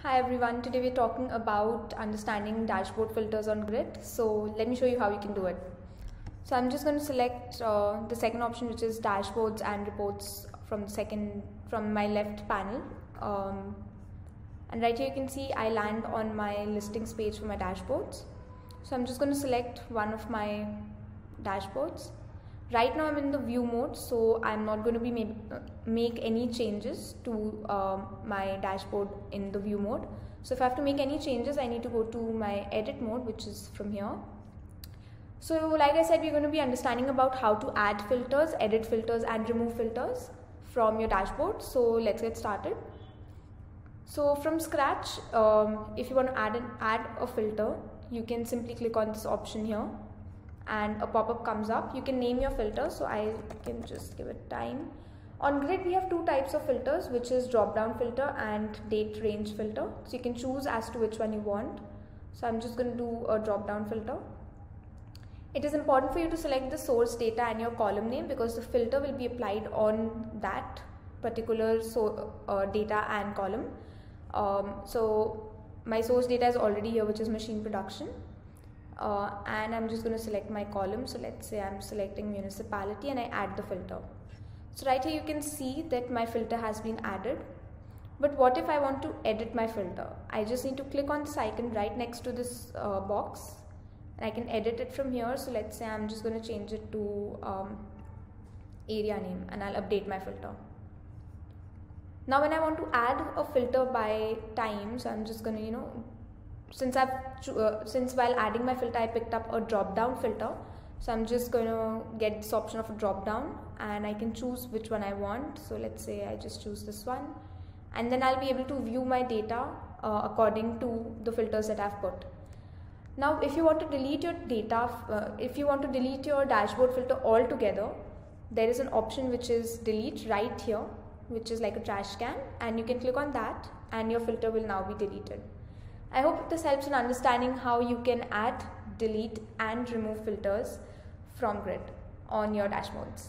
Hi everyone, today we're talking about understanding dashboard filters on Grid. So let me show you how you can do it. So I'm just going to select the second option, which is dashboards and reports from my left panel. And right here you can see I land on my listings page for my dashboards. So I'm just going to select one of my dashboards. Right now I'm in the view mode, so I'm not going to be make any changes to my dashboard in the view mode. So if I have to make any changes, I need to go to my edit mode, which is from here. So like I said, we're going to be understanding about how to add filters, edit filters and remove filters from your dashboard. So let's get started. So from scratch, if you want to add a filter, you can simply click on this option here and a pop-up comes up. You can name your filter, so I can just give it time. On Grid we have two types of filters, which is drop down filter and date range filter. So you can choose as to which one you want. So I'm just going to do a drop down filter. It is important for you to select the source data and your column name, because the filter will be applied on that particular data and column. So my source data is already here, which is machine production. And I'm just going to select my column. So let's say I'm selecting municipality and I add the filter. So right here you can see that my filter has been added. But what if I want to edit my filter? I just need to click on this icon right next to this box and I can edit it from here. So let's say I'm just going to change it to area name and I'll update my filter. Now when I want to add a filter by time, so I'm just going to, since while adding my filter I picked up a drop down filter, so I'm just going to get this option of a drop down and I can choose which one I want. So let's say I just choose this one, and then I'll be able to view my data according to the filters that I've put. Now if you want to delete your data, if you want to delete your dashboard filter altogether, there is an option which is delete right here, which is like a trash can, and you can click on that and your filter will now be deleted. I hope this helps in understanding how you can add, delete and remove filters from Grid on your dashboards.